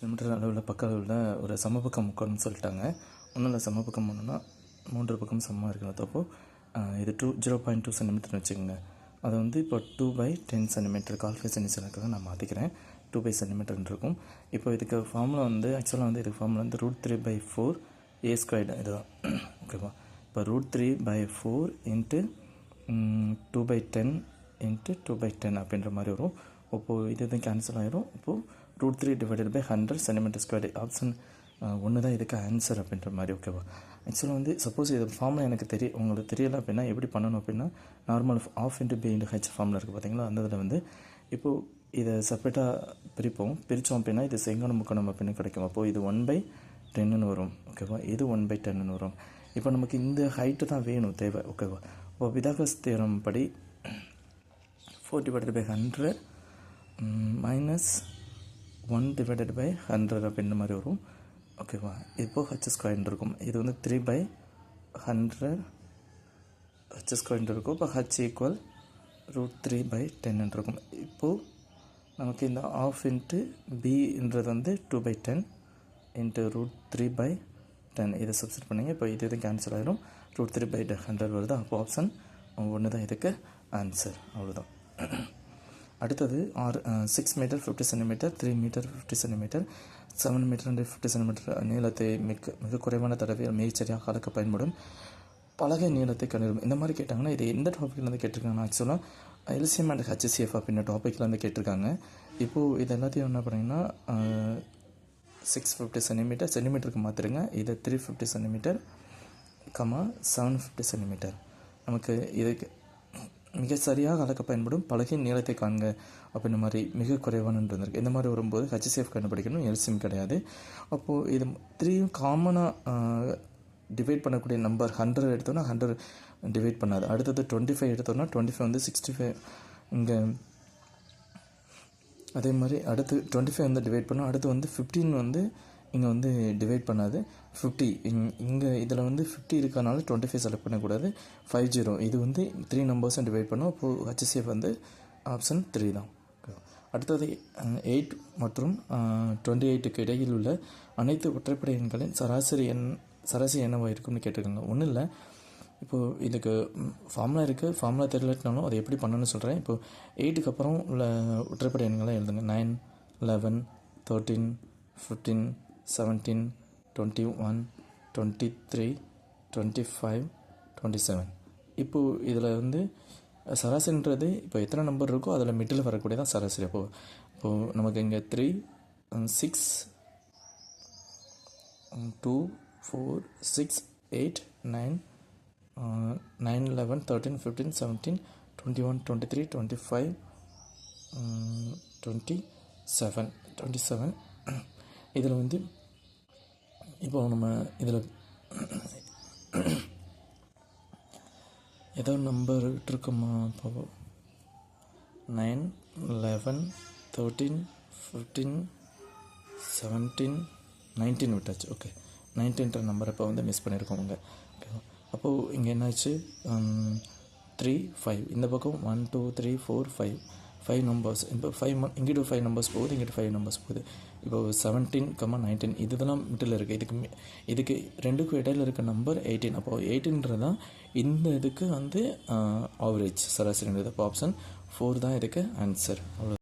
Centimetre அளவில் பக்க அளவில் ஒரு சமபக்கம் முக்கோணம்னு சொல்லிட்டாங்க. ஒன்றும் இல்லை, சமபக்கம் ஒன்றுனா 3 பக்கம் சமமாக இருக்கிறது. அப்போது இது 0.2 சென்டிமீட்டர்னு வச்சுக்கோங்க. அதை வந்து இப்போ 2/10 சென்டிமீட்டர் கால்குலேஷன் சென்டிமீட்டருக்கு நான் மாற்றிக்கிறேன். 2 சென்டிமீட்டர்னு இருக்கும். இப்போ இதுக்கு ஃபார்முலா வந்து ஆக்சுவலாக வந்து இதுக்கு ஃபார்முலா வந்து √3/4 a² இதுதான். ஓகேவா? இப்போ √3/4 இன்ட்டு 2/10 இன்ட்டு 2/10 அப்படின்ற மாதிரி வரும். இப்போது இது கேன்சல் ஆகிடும். இப்போது √3/100 cm². ஆப்ஷன் 1 தான் இதுக்கு ஆன்சர் அப்படின்ற மாதிரி. ஓகேவா? ஆக்சுவலாக வந்து சப்போஸ் இது ஃபார்முலா எனக்கு உங்களுக்கு தெரியலை அப்படின்னா எப்படி பண்ணணும் அப்படின்னா, நார்மல் ½ × b/h ஃபார்முலா இருக்குது பார்த்தீங்களா, அந்த இதில் வந்து இப்போது இதை செப்பரேட்டாக பிரித்தோம் அப்படின்னா இது செங்கோண முக்கோணம் அப்படின்னு கிடைக்கும். அப்போது இது 1/10ன்னு வரும். ஓகேவா? இது 1/10ன்னு வரும். இப்போ நமக்கு இந்த ஹைட்டு தான் வேணும், தேவை. ஓகேவா? இப்போ பிதாகரஸ் தியரம் படி 4/100 -1/100 அப்படின்ற மாதிரி வரும். ஓகேவா? இப்போது h² இருக்கும். இது வந்து 3/100 h² இருக்கும். இப்போ h = √3/10 இருக்கும். இப்போது நமக்கு இந்த ½ × bன்றது வந்து 2/10 × √3/10 இதை சப்ஸ்டிட் பண்ணிங்க. இப்போ இது கேன்சல் ஆகிடும். √3/100 வருது. அப்போ ஆப்ஷன் 1 தான் இதுக்கு ஆன்சர். அவ்வளோதான். அடுத்தது 6 metre 50 centimetre, 3 metre 50 centimetre, 7 metre 50 centimetre நீளத்தை மிக குறைவான தடவை மிகச்சரியாக அளக்க பயன்படும் பலகை நீளத்தை கண்டிடும். இந்த மாதிரி கேட்டாங்கன்னா இது எந்த டாப்பிக்லேருந்து கேட்டிருக்காங்கன்னா, ஆக்சுவலாக எல்சிஎம் அண்ட் ஹெச்சிஎஃப் அப்படின்ற டாப்பிக்லேருந்து கேட்டிருக்காங்க. இப்போது இது எல்லாத்தையும் என்ன பண்ணிங்கன்னா 650 சென்டிமீட்டர் சென்டிமீட்டருக்கு மாற்றிடுங்க. இது 350 சென்டிமீட்டர் 750 சென்டிமீட்டர். நமக்கு இதுக்கு மிக சரியாக அளக்க பயன்படும் பலகை நீளத்தை காண்க அப்படின்ற மாதிரி மிக குறைவானு இருந்திருக்கு. இந்த மாதிரி வரும்போது ஹெச்சிஎஃப் கண்டுபிடிக்கணும், எல்சிஎம் கிடையாது. அப்போது இது 3யும் காமனாக டிவைட் பண்ணக்கூடிய நம்பர் 100 எடுத்தோன்னா 100 டிவைட் பண்ணாது. அடுத்தது 25 எடுத்தோன்னா 25 வந்து 65 இங்கே. அதே மாதிரி அடுத்து 25 வந்து டிவைட் பண்ணோம். அடுத்து வந்து 15 வந்து இங்கே வந்து டிவைட் பண்ணாது. 50 இங்கே இதில் வந்து 50 இருக்கனால 25 செலக்ட் பண்ணக்கூடாது. 50 இது வந்து 3 நம்பர்ஸும் டிவைட் பண்ணோம். அப்போது ஹெச்சிஎஃப் வந்து ஆப்ஷன் 3 தான். அடுத்தது 8 மற்றும் 28க்கு இடையில் உள்ள அனைத்து ஒற்றைப்படை எண்களின் சராசரி என்னவாக இருக்கும்னு கேட்டிருக்காங்க. ஒன்றும் இல்லை, இப்போது இதுக்கு ஃபார்முலா இருக்குது. ஃபார்முலா தெரியலனாலும் அதை எப்படி பண்ணணும்னு சொல்கிறேன். இப்போது 8க்கு அப்புறம் உள்ள ஒற்றைப்படை எண்களை எழுதுங்க. 9, 11, 13, 15, 17, 21, 23, 25, 27. இப்போது இதில் வந்து சராசரின்றது இப்போ எத்தனை நம்பர் இருக்கோ அதில் மிடில் வரக்கூடியதான் சராசரி. இப்போது நமக்கு இங்கே 3, 6, 2, 4, 6, 8, 9, 11, 13, 15, 17, 21, 23, 25, 27. இதில் வந்து இப்போ நம்ம இதில் ஏதோ நம்பர் இருக்குமா? இப்போ 9, 11, 13, 15, 17, 19 விட்டாச்சு. ஓகே, 19ன்ற நம்பர் இப்போ வந்து மிஸ் பண்ணியிருக்கோம் இங்கே. ஓகேவா? அப்போது இங்கே என்னாச்சு? 3, 5 இந்த பக்கம் 1, 2, 3, 4, 5 நம்பர்ஸ். இப்போ 5 இங்கிட்டு 5 நம்பர்ஸ் போகுது, இங்கிட்டு 5 நம்பர்ஸ் போகுது. இப்போ 17, 19 இதுதான் மிடில் இருக்குது. இதுக்கு ரெண்டுக்கும் இடையில் இருக்க நம்பர் 18. அப்போது 18ன்றது தான் இந்த இதுக்கு வந்து ஆவரேஜ் சராசரின்றது. அப்போ ஆப்ஷன் 4 தான் இதுக்கு ஆன்சர். அவ்வளோ.